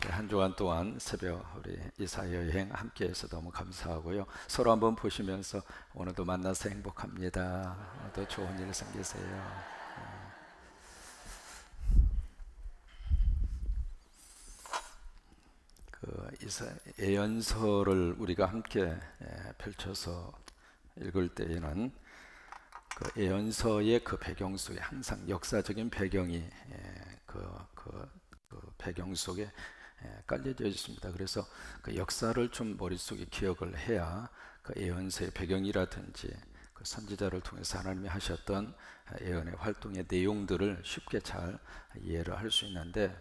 우리 한 주간 동안 새벽 우리 이사야 여행 함께해서 너무 감사하고요. 서로 한번 보시면서 오늘도 만나서 행복합니다. 오늘도 좋은 일 생기세요. 예언서를 우리가 함께 펼쳐서 읽을 때에는 그 예언서의 그 배경 속에 항상 역사적인 배경이 그 배경 속에 깔려져 있습니다. 그래서 그 역사를 좀 머릿속에 기억을 해야 그 예언서의 배경이라든지 그 선지자를 통해서 하나님이 하셨던 예언의 활동의 내용들을 쉽게 잘 이해를 할 수 있는데,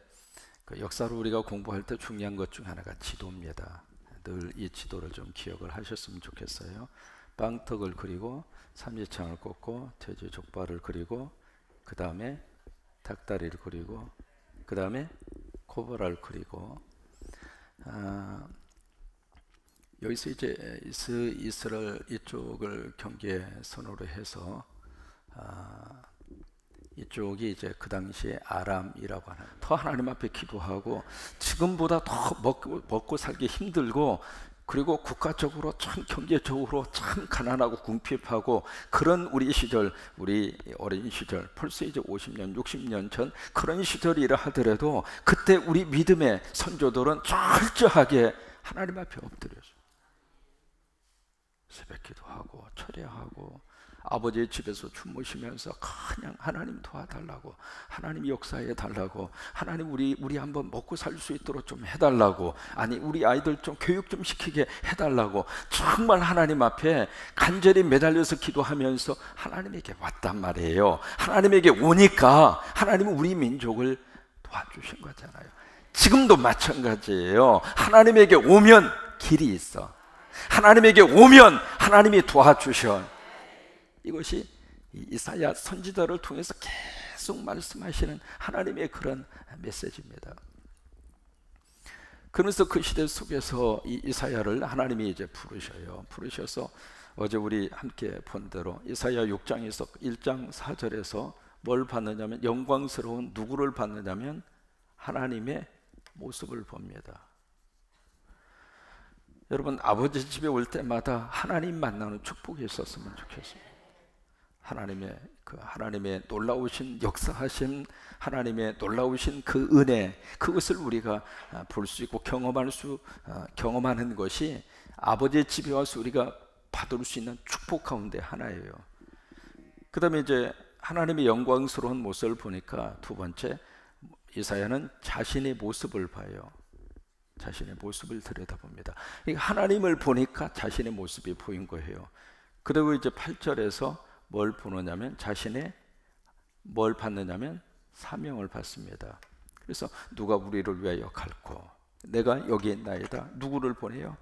그 역사를 우리가 공부할 때 중요한 것 중 하나가 지도입니다. 늘 이 지도를 좀 기억을 하셨으면 좋겠어요. 빵떡을 그리고 삼지창을 꽂고 돼지 족발을 그리고 그 다음에 닭다리를 그리고 그 다음에 코브라를 그리고 여기서 이제 이스라엘 이쪽을 경계 선으로 해서 이쪽이 이제 그 당시에 아람이라고 하는, 더 하나님 앞에 기도하고 지금보다 더 먹고 살기 힘들고, 그리고 국가적으로 참 경제적으로 참 가난하고 궁핍하고 그런 우리 시절, 우리 어린 시절, 벌써 이제 50년 60년 전 그런 시절이라 하더라도 그때 우리 믿음의 선조들은 철저하게 하나님 앞에 엎드려서 새벽 기도하고 철야하고 아버지의 집에서 주무시면서 그냥 하나님 도와달라고, 하나님 역사해 달라고, 하나님 우리 한번 먹고 살 수 있도록 좀 해달라고, 아니 우리 아이들 좀 교육 좀 시키게 해달라고 정말 하나님 앞에 간절히 매달려서 기도하면서 하나님에게 왔단 말이에요. 하나님에게 오니까 하나님은 우리 민족을 도와주신 거잖아요. 지금도 마찬가지예요. 하나님에게 오면 길이 있어. 하나님에게 오면 하나님이 도와주셔. 이것이 이사야 선지자를 통해서 계속 말씀하시는 하나님의 그런 메시지입니다. 그러면서 그 시대 속에서 이 이사야를 하나님이 이제 부르셔서 어제 우리 함께 본 대로 이사야 6장에서 1장 4절에서 뭘 봤느냐면, 영광스러운 누구를 봤느냐면 하나님의 모습을 봅니다. 여러분, 아버지 집에 올 때마다 하나님 만나는 축복이 있었으면 좋겠어요. 하나님의 놀라우신 역사하신 하나님의 놀라우신 그 은혜, 그것을 우리가 볼 수 있고 경험하는 것이 아버지의 집에 와서 우리가 받을 수 있는 축복 가운데 하나예요. 그 다음에 이제 하나님의 영광스러운 모습을 보니까 두 번째, 이사야는 자신의 모습을 봐요. 자신의 모습을 들여다봅니다. 하나님을 보니까 자신의 모습이 보인 거예요. 그리고 이제 8절에서 뭘 보느냐면 뭘 받느냐면 사명을 받습니다. 그래서 누가 우리를 위하여 갈고 내가 여기 있나이다. 누구를 보내요?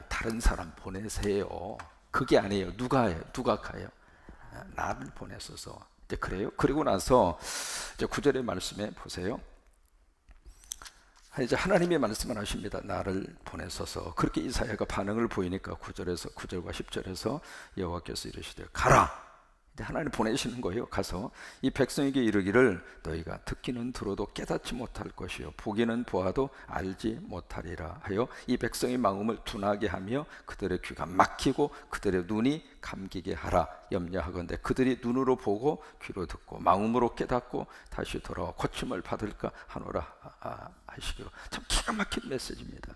다른 사람 보내세요. 그게 아니에요. 누가 가요? 나를 보내소서. 이제 그래요. 그리고 나서 이제 9절의 말씀에 보세요. 이제 하나님의 말씀을 하십니다. 나를 보내소서. 그렇게 이사야가 반응을 보이니까 9절과 10절에서 여호와께서 이르시되 가라. 하나님 보내시는 거예요. 가서 이 백성에게 이르기를 너희가 듣기는 들어도 깨닫지 못할 것이요 보기는 보아도 알지 못하리라 하여 이 백성의 마음을 둔하게 하며 그들의 귀가 막히고 그들의 눈이 감기게 하라. 염려하건대 그들이 눈으로 보고 귀로 듣고 마음으로 깨닫고 다시 돌아와 고침을 받을까 하노라 하시기로. 참 기가 막힌 메시지입니다.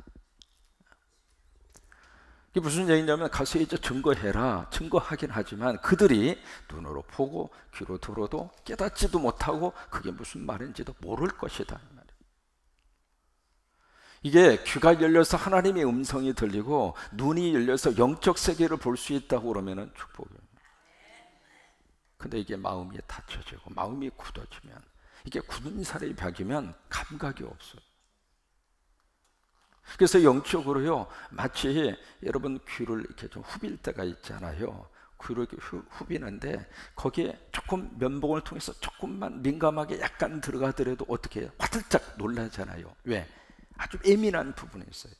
이게 무슨 얘기냐면, 가서 이제 증거하긴 하지만 그들이 눈으로 보고 귀로 들어도 깨닫지도 못하고 그게 무슨 말인지도 모를 것이다. 이게 귀가 열려서 하나님의 음성이 들리고 눈이 열려서 영적 세계를 볼 수 있다고 그러면 축복이에요. 근데 이게 마음이 닫혀지고 마음이 굳어지면, 이게 굳은 살이 박이면 감각이 없어요. 그래서 영적으로요, 마치 여러분 귀를 이렇게 좀 후빌 때가 있잖아요. 귀를 이렇게 후비는데 거기에 조금 면봉을 통해서 조금만 민감하게 약간 들어가더라도 어떻게 해요? 화들짝 놀라잖아요. 왜? 아주 예민한 부분이 있어요.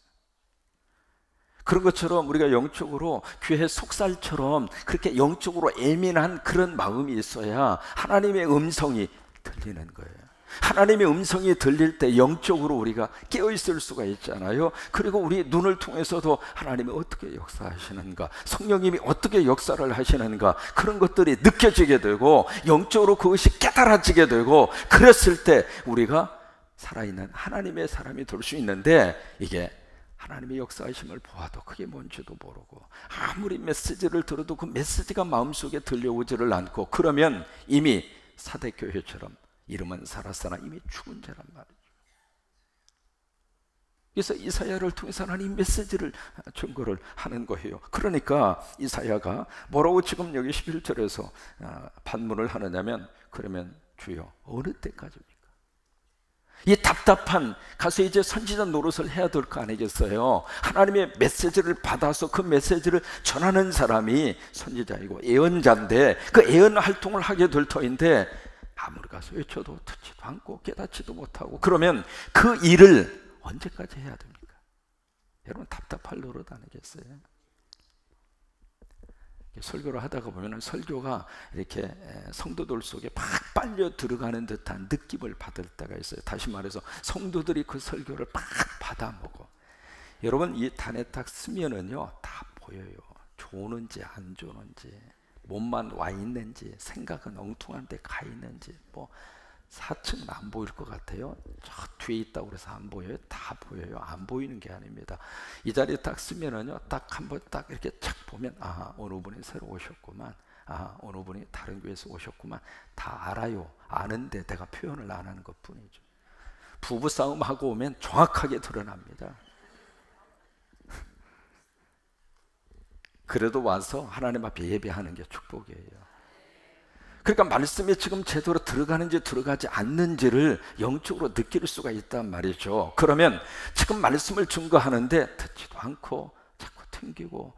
그런 것처럼 우리가 영적으로 귀의 속살처럼 그렇게 영적으로 예민한 그런 마음이 있어야 하나님의 음성이 들리는 거예요. 하나님의 음성이 들릴 때 영적으로 우리가 깨어있을 수가 있잖아요. 그리고 우리 눈을 통해서도 하나님이 어떻게 역사하시는가, 성령님이 어떻게 역사를 하시는가, 그런 것들이 느껴지게 되고 영적으로 그것이 깨달아지게 되고, 그랬을 때 우리가 살아있는 하나님의 사람이 될 수 있는데, 이게 하나님의 역사하심을 보아도 그게 뭔지도 모르고 아무리 메시지를 들어도 그 메시지가 마음속에 들려오지를 않고, 그러면 이미 사대교회처럼 이름은 살았으나 이미 죽은 자란 말이죠. 그래서 이사야를 통해서 하나님 메시지를 증거를 하는 거예요. 그러니까 이사야가 뭐라고 지금 여기 11절에서 반문을 하느냐면, 그러면 주여 어느 때까지입니까? 이 답답한, 가서 이제 선지자 노릇을 해야 될 거 아니겠어요? 하나님의 메시지를 받아서 그 메시지를 전하는 사람이 선지자이고 예언자인데, 그 예언 활동을 하게 될 터인데 아무리 가서 외쳐도 듣지도 않고 깨닫지도 못하고, 그러면 그 일을 언제까지 해야 됩니까? 여러분 답답할 노릇 아니겠어요? 설교를 하다가 보면 설교가 이렇게 성도들 속에 막 빨려 들어가는 듯한 느낌을 받을 때가 있어요. 다시 말해서 성도들이 그 설교를 막 받아먹어. 여러분 이 단에 딱 쓰면은요 다 보여요. 좋은지 안 좋은지, 몸만 와 있는지, 생각은 엉뚱한 데 가 있는지, 뭐 4층은 안 보일 것 같아요. 저 뒤에 있다고 그래서 안 보여요? 다 보여요. 안 보이는 게 아닙니다. 이 자리에 딱 쓰면은요, 딱 한번 딱 이렇게 착 보면, 아, 어느 분이 새로 오셨구만. 아, 어느 분이 다른 교회에서 오셨구만. 다 알아요. 아는데 내가 표현을 안 하는 것 뿐이죠. 부부싸움 하고 오면 정확하게 드러납니다. 그래도 와서 하나님 앞에 예배하는 게 축복이에요. 그러니까 말씀이 지금 제대로 들어가는지 들어가지 않는지를 영적으로 느낄 수가 있단 말이죠. 그러면 지금 말씀을 증거하는데 듣지도 않고 자꾸 튕기고,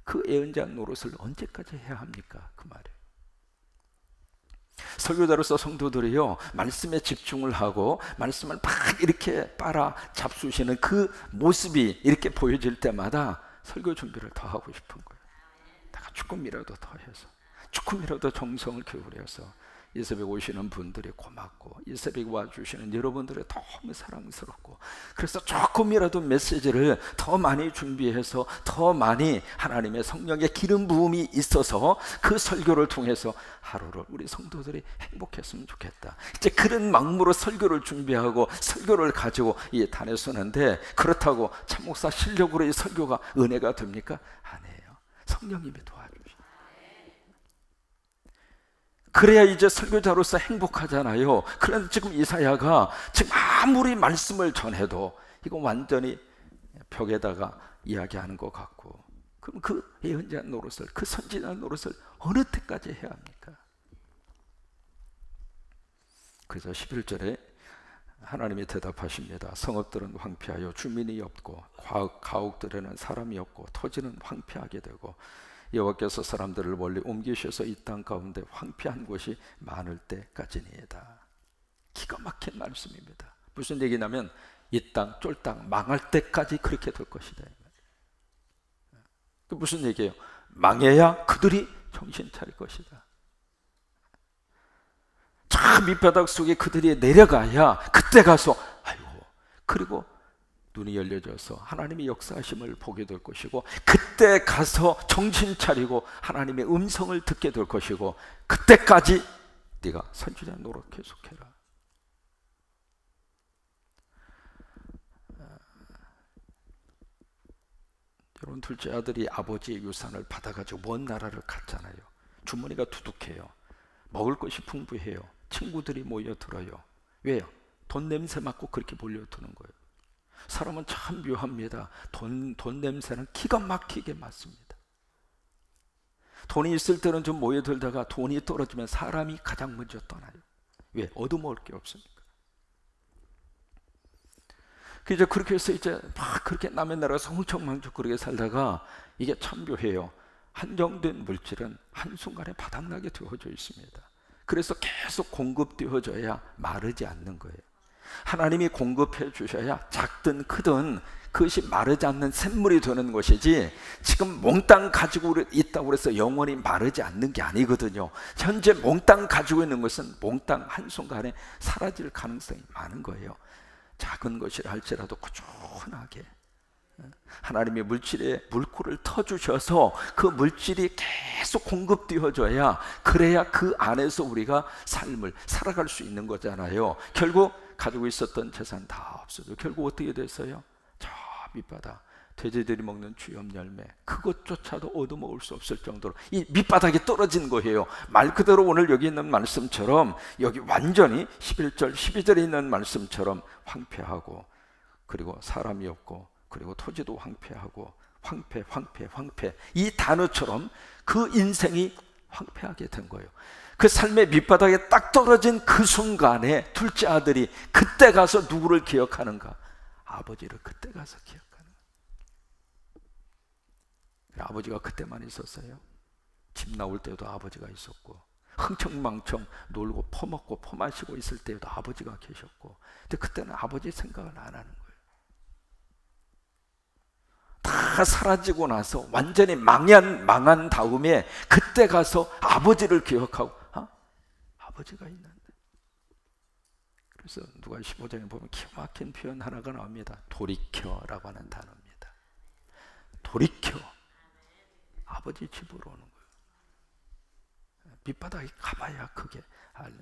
그 예언자 노릇을 언제까지 해야 합니까? 그 말이에요. 설교자로서 성도들이요 말씀에 집중을 하고 말씀을 막 이렇게 빨아 잡수시는 그 모습이 이렇게 보여질 때마다 설교 준비를 더 하고 싶은 거예요. 내가 조금이라도 더 해서, 조금이라도 정성을 기울여서 이 새벽 오시는 분들이 고맙고, 이 새벽 와주시는 여러분들이 너무 사랑스럽고, 그래서 조금이라도 메시지를 더 많이 준비해서 더 많이 하나님의 성령의 기름 부음이 있어서 그 설교를 통해서 하루를 우리 성도들이 행복했으면 좋겠다. 이제 그런 마음으로 설교를 준비하고 설교를 가지고 이 단에 서는데, 그렇다고 참목사 실력으로 이 설교가 은혜가 됩니까? 아니에요. 성령님이 도와주시죠. 그래야 이제 설교자로서 행복하잖아요. 그런데 지금 이사야가 지금 아무리 말씀을 전해도 이거 완전히 벽에다가 이야기하는 것 같고, 그럼 그 예언자 노릇을, 그 선지자 노릇을 어느 때까지 해야 합니까? 그래서 11절에 하나님이 대답하십니다. 성읍들은 황폐하여 주민이 없고, 가옥들에는 사람이 없고, 토지는 황폐하게 되고, 여호와께서 사람들을 멀리 옮기셔서 이 땅 가운데 황폐한 곳이 많을 때까지니이다. 기가 막힌 말씀입니다. 무슨 얘기냐면 이 땅 쫄딱 망할 때까지 그렇게 될 것이다. 그 무슨 얘기예요? 망해야 그들이 정신 차릴 것이다. 저 밑바닥 속에 그들이 내려가야 그때 가서 아이고, 그리고 눈이 열려져서 하나님의 역사하심을 보게 될 것이고, 그때 가서 정신 차리고 하나님의 음성을 듣게 될 것이고, 그때까지 네가 선지자 노릇 계속해라. 여러분, 둘째 아들이 아버지의 유산을 받아가지고 먼 나라를 갔잖아요. 주머니가 두둑해요. 먹을 것이 풍부해요. 친구들이 모여들어요. 왜요? 돈 냄새 맡고 그렇게 몰려드는 거예요. 사람은 참 묘합니다. 돈 냄새는 기가 막히게 맡습니다. 돈이 있을 때는 좀 모여들다가 돈이 떨어지면 사람이 가장 먼저 떠나요. 왜? 얻어먹을 게 없으니까. 이제 그렇게 해서 이제 막 그렇게 남의 나라에서 흥청망청 그렇게 살다가, 이게 참 묘해요. 한정된 물질은 한순간에 바닥나게 되어져 있습니다. 그래서 계속 공급되어져야 마르지 않는 거예요. 하나님이 공급해 주셔야 작든 크든 그것이 마르지 않는 샘물이 되는 것이지, 지금 몽땅 가지고 있다고 해서 영원히 마르지 않는 게 아니거든요. 현재 몽땅 가지고 있는 것은 몽땅 한순간에 사라질 가능성이 많은 거예요. 작은 것이라 할지라도 꾸준하게 하나님의 물질에 물꼬를 터주셔서 그 물질이 계속 공급되어져야, 그래야 그 안에서 우리가 삶을 살아갈 수 있는 거잖아요. 결국 가지고 있었던 재산 다 없어져. 결국 어떻게 됐어요? 저 밑바닥, 돼지들이 먹는 주염 열매, 그것조차도 얻어먹을 수 없을 정도로 이 밑바닥에 떨어진 거예요. 말 그대로 오늘 여기 있는 말씀처럼, 여기 완전히 11절 12절에 있는 말씀처럼 황폐하고, 그리고 사람이 없고, 그리고 토지도 황폐하고, 황폐 이 단어처럼 그 인생이 황폐하게 된 거예요. 그 삶의 밑바닥에 딱 떨어진 그 순간에 둘째 아들이 그때 가서 누구를 기억하는가? 아버지를 그때 가서 기억하는 거예요. 아버지가 그때만 있었어요. 집 나올 때도 아버지가 있었고, 흥청망청 놀고 퍼먹고 퍼마시고 있을 때도 아버지가 계셨고, 근데 그때는 아버지 생각을 안 하는 거예요. 다 사라지고 나서 완전히 망한 다음에 그때 가서 아버지를 기억하고, 아버지가 있는데. 그래서 누가 15장에 보면 기가 막힌 표현 하나가 나옵니다. 돌이켜라고 하는 단어입니다. 돌이켜, 아버지 집으로 오는 거예요. 밑바닥에 가봐야 그게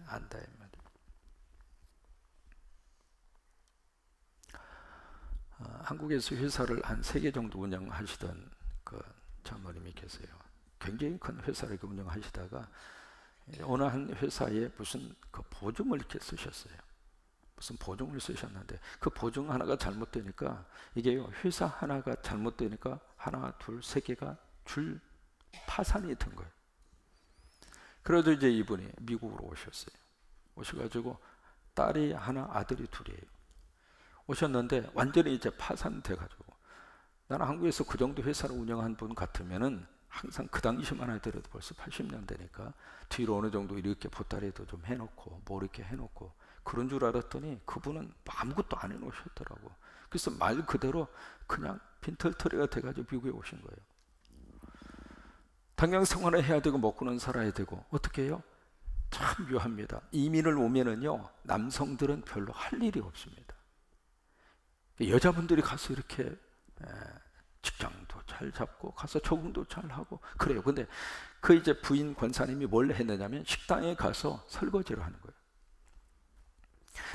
안다. 한국에서 회사를 한 3개 정도 운영하시던 그 장모님이 계세요. 굉장히 큰 회사를 운영하시다가 어느 한 회사에 무슨 그 보증을 이렇게 쓰셨어요. 무슨 보증을 쓰셨는데 그 보증 하나가 잘못되니까, 이게 회사 하나가 잘못되니까 하나, 둘, 3개가 줄 파산이 된 거예요. 그래도 이제 이분이 미국으로 오셨어요. 오셔가지고 딸이 하나, 아들이 둘이에요. 오셨는데 완전히 이제 파산돼가지고, 나는 한국에서 그 정도 회사를 운영한 분 같으면은 항상 그 당시만 하더라도 벌써 80년대니까 뒤로 어느 정도 이렇게 보따리도 좀 해놓고 뭐 이렇게 해놓고 그런 줄 알았더니 그분은 아무것도 안 해놓으셨더라고. 그래서 말 그대로 그냥 빈털터리가 돼가지고 미국에 오신 거예요. 당장 생활을 해야 되고 먹고는 살아야 되고 어떻게 해요? 참 묘합니다. 이민을 오면은요, 남성들은 별로 할 일이 없습니다. 여자분들이 가서 이렇게 직장도 잘 잡고 가서 적응도 잘 하고 그래요. 근데 그 이제 부인 권사님이 뭘 했느냐면 식당에 가서 설거지를 하는 거예요.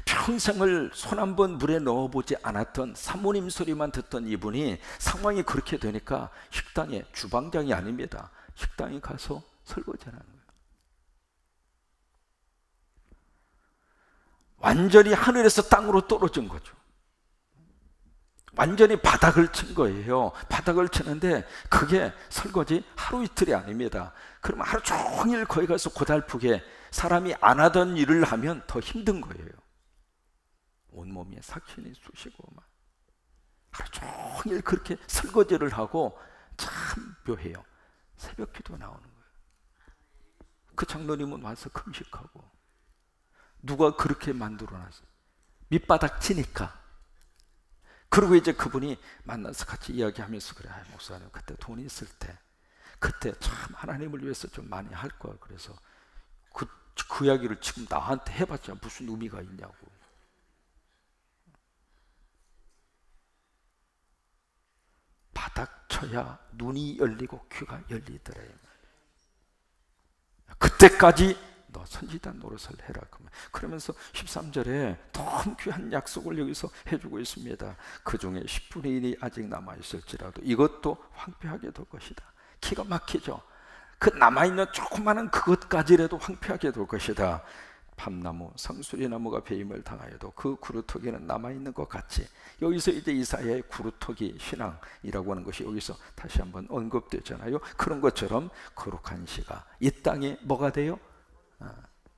평생을 손 한 번 물에 넣어보지 않았던 사모님 소리만 듣던 이분이 상황이 그렇게 되니까 식당에, 주방장이 아닙니다, 식당에 가서 설거지를 하는 거예요. 완전히 하늘에서 땅으로 떨어진 거죠. 완전히 바닥을 친 거예요. 바닥을 치는데 그게 설거지 하루 이틀이 아닙니다. 그러면 하루 종일 거기 가서 고달프게, 사람이 안 하던 일을 하면 더 힘든 거예요. 온몸에 삭신이 쑤시고 막 하루 종일 그렇게 설거지를 하고, 참 묘해요. 새벽 기도 나오는 거예요. 그 장로님은 와서 금식하고, 누가 그렇게 만들어놨어요? 밑바닥 치니까. 그리고 이제 그분이 만나서 같이 이야기하면서, 그래, 목사님 그때 돈 있을 때 그때 참 하나님을 위해서 좀 많이 할 걸, 그래서 그 이야기를 지금 나한테 해봤자 무슨 의미가 있냐고. 바닥 쳐야 눈이 열리고 귀가 열리더라. 그때까지 너 선지단 노릇을 해라. 그러면서 13절에 너무 귀한 약속을 여기서 해주고 있습니다. 그 중에 10분의 1이 아직 남아있을지라도 이것도 황폐하게 될 것이다. 기가 막히죠. 그 남아있는 조그마한 그것까지라도 황폐하게 될 것이다. 밤나무, 상수리나무가 배임을 당하여도 그 구루터기는 남아있는 것 같이. 여기서 이제 이사야의 구루터기 신앙이라고 하는 것이 여기서 다시 한번 언급되잖아요. 그런 것처럼 거룩한 씨가 이 땅에 뭐가 돼요?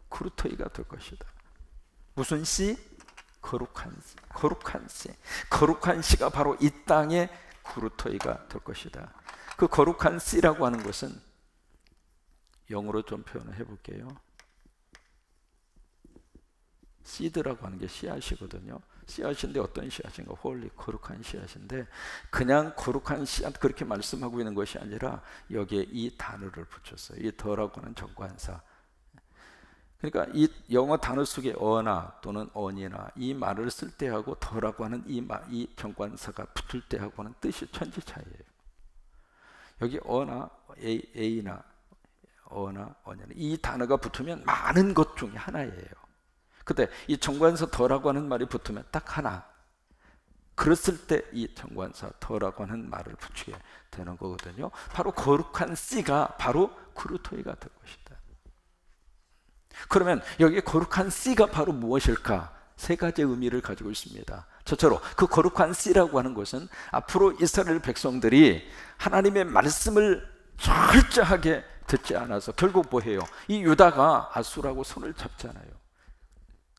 구루터기가 될 것이다. 무슨 씨? 거룩한 씨. 거룩한 씨. 거룩한 씨가 바로 이 땅의 구루터기가 될 것이다. 그 거룩한 씨라고 하는 것은 영어로 좀 표현을 해볼게요. 씨드라고 하는 게 씨앗이거든요. 씨앗인데 어떤 씨앗인가? 홀리, 거룩한 씨앗인데, 그냥 거룩한 씨앗 그렇게 말씀하고 있는 것이 아니라 여기에 이 단어를 붙였어요. 이 더라고 하는 정관사. 그러니까 이 영어 단어 속에 어나 또는 언이나 이 말을 쓸 때하고 더라고 하는 이 정관사가 붙을 때하고는 뜻이 천지 차이예요. 여기 어나 A나 어나 언이나 이 단어가 붙으면 많은 것 중에 하나예요. 근데 이 정관사 더라고 하는 말이 붙으면 딱 하나. 그랬을 때 이 정관사 더라고 하는 말을 붙이게 되는 거거든요. 바로 거룩한 씨가 바로 크루토이가 될 것이다. 그러면 여기 거룩한 씨가 바로 무엇일까? 세 가지 의미를 가지고 있습니다. 첫째로 그 거룩한 씨라고 하는 것은 앞으로 이스라엘 백성들이 하나님의 말씀을 철저하게 듣지 않아서 결국 뭐해요? 이 유다가 아수르하고 손을 잡잖아요.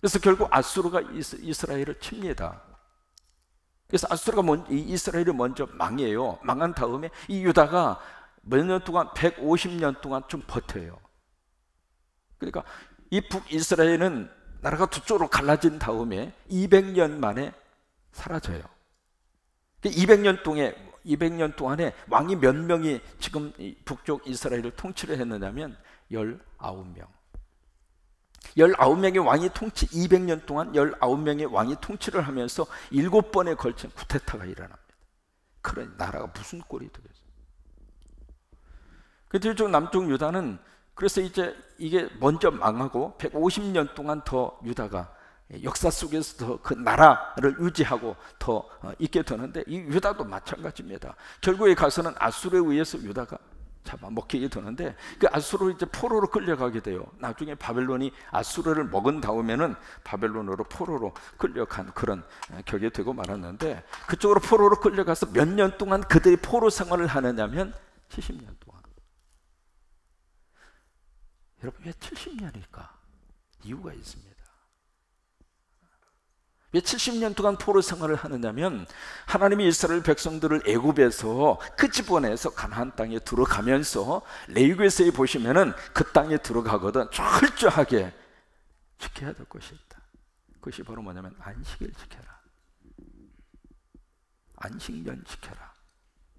그래서 결국 아수르가 이스라엘을 칩니다. 그래서 아수르가 이스라엘이 먼저 망해요. 망한 다음에 이 유다가 몇 년 동안 150년 동안 좀 버텨요. 그러니까 이 북이스라엘은 나라가 두 쪽으로 갈라진 다음에 200년 만에 사라져요. 200년 동안에 왕이 몇 명이 지금 북쪽 이스라엘을 통치를 했느냐면 19명. 19명의 왕이 200년 동안 19명의 왕이 통치를 하면서 7번에 걸친 쿠데타가 일어납니다. 그런 나라가 무슨 꼴이 되겠어요? 그래서 남쪽 유다는 그래서 이제 이게 먼저 망하고 150년 동안 더 유다가 역사 속에서 더 그 나라를 유지하고 더 있게 되는데 이 유다도 마찬가지입니다. 결국에 가서는 아수르에 의해서 유다가 잡아먹히게 되는데 그 아수르로 이제 포로로 끌려가게 돼요. 나중에 바벨론이 아수르를 먹은 다음에는 바벨론으로 포로로 끌려간 그런 격이 되고 말았는데 그쪽으로 포로로 끌려가서 몇 년 동안 그들이 포로 생활을 하느냐면 70년 동안. 여러분 왜 70년일까? 이유가 있습니다. 왜 70년 동안 포로 생활을 하느냐면 하나님이 이스라엘 백성들을 애굽에서 끄집어내서 가나안 땅에 들어가면서 레위기서에 보시면은 그 땅에 들어가거든 철저하게 지켜야 될 것이 있다. 그것이 바로 뭐냐면 안식일 지켜라, 안식년 지켜라,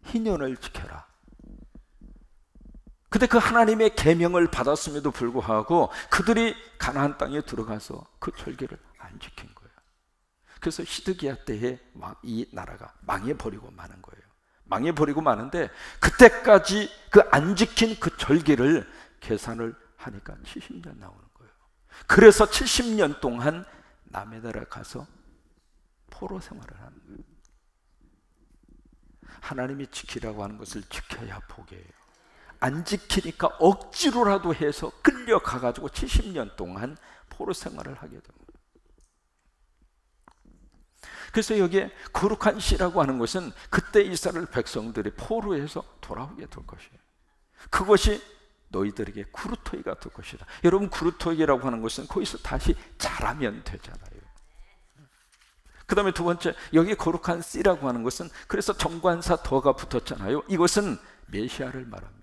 희년을 지켜라. 근데 그 하나님의 계명을 받았음에도 불구하고 그들이 가나안 땅에 들어가서 그 절기를 안 지킨 거예요. 그래서 시드기야 때에 이 나라가 망해버리고 마는 거예요. 망해버리고 마는데 그때까지 그 안 지킨 그 절기를 계산을 하니까 70년 나오는 거예요. 그래서 70년 동안 남의 나라 가서 포로 생활을 하는 거예요. 하나님이 지키라고 하는 것을 지켜야 복이에요. 안 지키니까 억지로라도 해서 끌려가가지고 70년 동안 포로 생활을 하게 됩니다. 그래서 여기에 거룩한 씨라고 하는 것은 그때 이스라엘 백성들이 포로에서 돌아오게 될 것이에요. 그것이 너희들에게 크루토이가 될 것이다. 여러분 크루토이라고 하는 것은 거기서 다시 자라면 되잖아요. 그 다음에 두 번째 여기 거룩한 씨라고 하는 것은 그래서 정관사 더가 붙었잖아요. 이것은 메시아를 말합니다.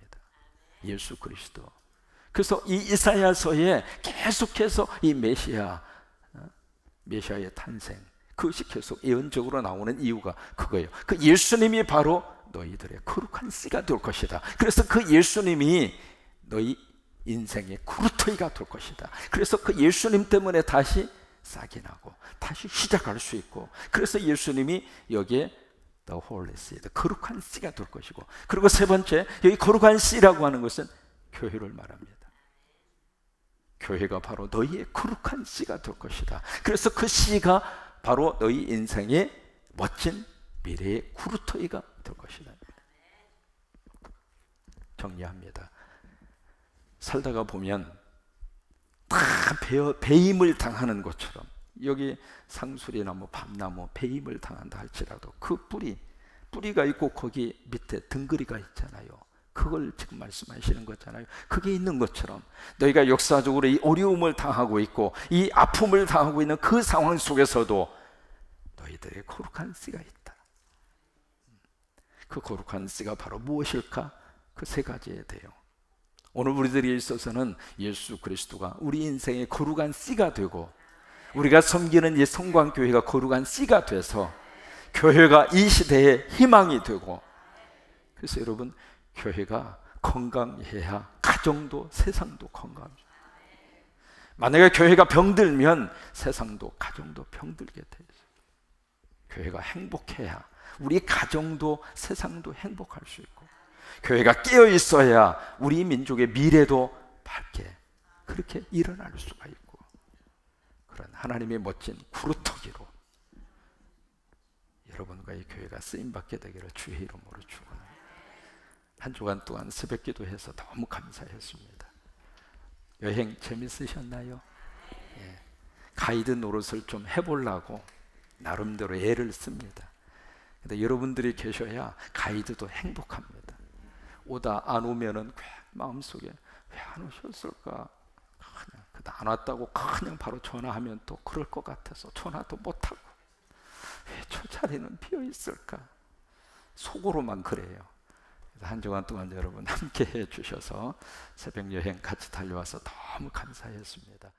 예수 그리스도. 그래서 이 이사야서에 계속해서 이 메시아의 탄생 그것이 계속 예언적으로 나오는 이유가 그거예요. 그 예수님이 바로 너희들의 거룩한 씨가 될 것이다. 그래서 그 예수님이 너희 인생의 크루토이가 될 것이다. 그래서 그 예수님 때문에 다시 싹이 나고 다시 시작할 수 있고 그래서 예수님이 여기에 The Holy Seed, 거룩한 씨가 될 것이고 그리고 세 번째 여기 거룩한 씨라고 하는 것은 교회를 말합니다. 교회가 바로 너희의 거룩한 씨가 될 것이다. 그래서 그 씨가 바로 너희 인생의 멋진 미래의 크루토이가 될 것이다. 정리합니다. 살다가 보면 다 배임을 당하는 것처럼 여기 상수리나무, 밤나무 배임을 당한다 할지라도 그 뿌리가 있고 거기 밑에 덩그리가 있잖아요. 그걸 지금 말씀하시는 거잖아요. 그게 있는 것처럼 너희가 역사적으로 이 어려움을 당하고 있고 이 아픔을 당하고 있는 그 상황 속에서도 너희들의 거룩한 씨가 있다. 그 거룩한 씨가 바로 무엇일까? 그 세 가지에 대해요. 오늘 우리들이 있어서는 예수 그리스도가 우리 인생의 거룩한 씨가 되고 우리가 섬기는 이 성광교회가 거룩한 씨가 돼서 교회가 이 시대의 희망이 되고, 그래서 여러분, 교회가 건강해야 가정도 세상도 건강합니다. 만약에 교회가 병들면 세상도 가정도 병들게 돼 있어요. 교회가 행복해야 우리 가정도 세상도 행복할 수 있고, 교회가 깨어 있어야 우리 민족의 미래도 밝게 그렇게 일어날 수가 있고, 그런 하나님의 멋진 구루터기로 여러분과 이 교회가 쓰임받게 되기를 주의 이름으로 축원합니다. 한 주간 동안 새벽 기도해서 너무 감사했습니다. 여행 재밌으셨나요? 예. 가이드 노릇을 좀 해보려고 나름대로 애를 씁니다. 근데 여러분들이 계셔야 가이드도 행복합니다. 오다 안 오면은 마음속에 왜 안 오셨을까? 그냥 안 왔다고 그냥 바로 전화하면 또 그럴 것 같아서 전화도 못하고, 왜 저 자리는 비어 있을까? 속으로만 그래요. 한 주간 동안 여러분 함께 해 주셔서 새벽 여행 같이 달려와서 너무 감사했습니다.